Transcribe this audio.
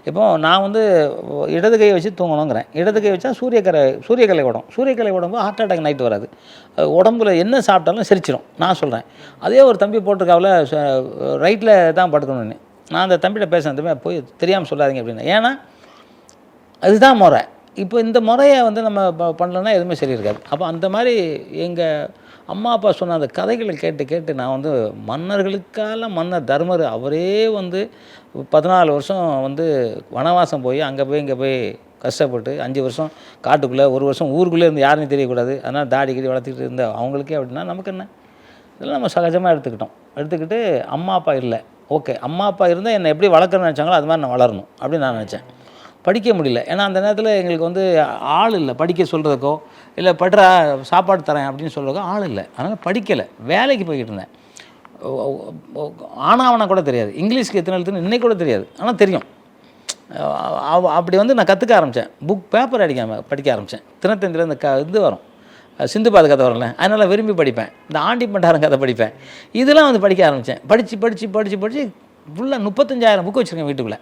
இப்போது நான் வந்து இடது கையை வச்சு தூங்கணுங்கிறேன். இடது கை வச்சா சூரியக்கலை ஓடும். சூரியக்கலை ஓடும்போது ஹார்ட் அட்டாக் நைட்டு வராது. உடம்புல என்ன சாப்பிட்டாலும் செரிச்சிடும். நான் சொல்கிறேன். அதே ஒரு தம்பி போட்டிருக்காவில் ரைட்டில் தான் படுக்கணும்னு. நான் அந்த தம்பிகிட்ட பேசுகிறேன், தம்பி போய் தெரியாமல் சொல்லாதீங்க அப்படின்னு. ஏன்னா அதுதான் முறை. இப்போ இந்த முறையை வந்து நம்ம பண்ணலன்னா எதுவுமே சரி இருக்காது. அப்போ அந்த மாதிரி எங்கள் அம்மா அப்பா சொன்ன அந்த கதைகளை கேட்டு கேட்டு நான் வந்து மன்னர்களுக்கால மன்னர் தர்மர் அவரே வந்து 14 வருஷம் வந்து வனவாசம் போய் அங்கே போய் இங்கே போய் கஷ்டப்பட்டு 5 வருஷம் காட்டுக்குள்ளே 1 வருஷம் ஊருக்குள்ளே இருந்து யாருன்னு தெரியக்கூடாது. அதனால் தாடி கிடி வளர்த்துக்கிட்டு இருந்த அவங்களுக்கே அப்படின்னா நமக்கு என்ன, இதெல்லாம் நம்ம சகஜமாக எடுத்துக்கிட்டு அம்மா அப்பா இல்லை, ஓகே அம்மா அப்பா இருந்தால் என்னை எப்படி வளர்க்கணும்னு நினச்சாங்களோ அது மாதிரி நான் வளரணும் அப்படின்னு நான் நினச்சேன். படிக்க முடியல. ஏன்னா அந்த நேரத்தில் எங்களுக்கு வந்து ஆள் இல்லை படிக்க சொல்கிறதுக்கோ, இல்லை படுறா சாப்பாடு தரேன் அப்படின்னு சொல்கிறதுக்கோ ஆள் இல்லை. அதனால் படிக்கலை, வேலைக்கு போய்கிட்டு இருந்தேன். ஆனாவனா கூட தெரியாது, இங்கிலீஷ்க்கு எத்தனை எழுத்துன்னு இன்றைக்கி கூட தெரியாது, ஆனால் தெரியும். அப்படி வந்து நான் கற்றுக்க ஆரம்பித்தேன். பேப்பர் அடிக்காமல் படிக்க ஆரம்பித்தேன். தினத்தந்தியில் இந்த இது வரும், சிந்துபாத் கதை வரல, அதனால் விரும்பி படிப்பேன். இந்த ஆண்டி பண்டாரம் கதை படிப்பேன். இதெல்லாம் வந்து படிக்க ஆரம்பித்தேன். படித்து ஃபுல்லாக 35,000 புக்கு வச்சுருக்கேன் வீட்டுக்குள்ளே.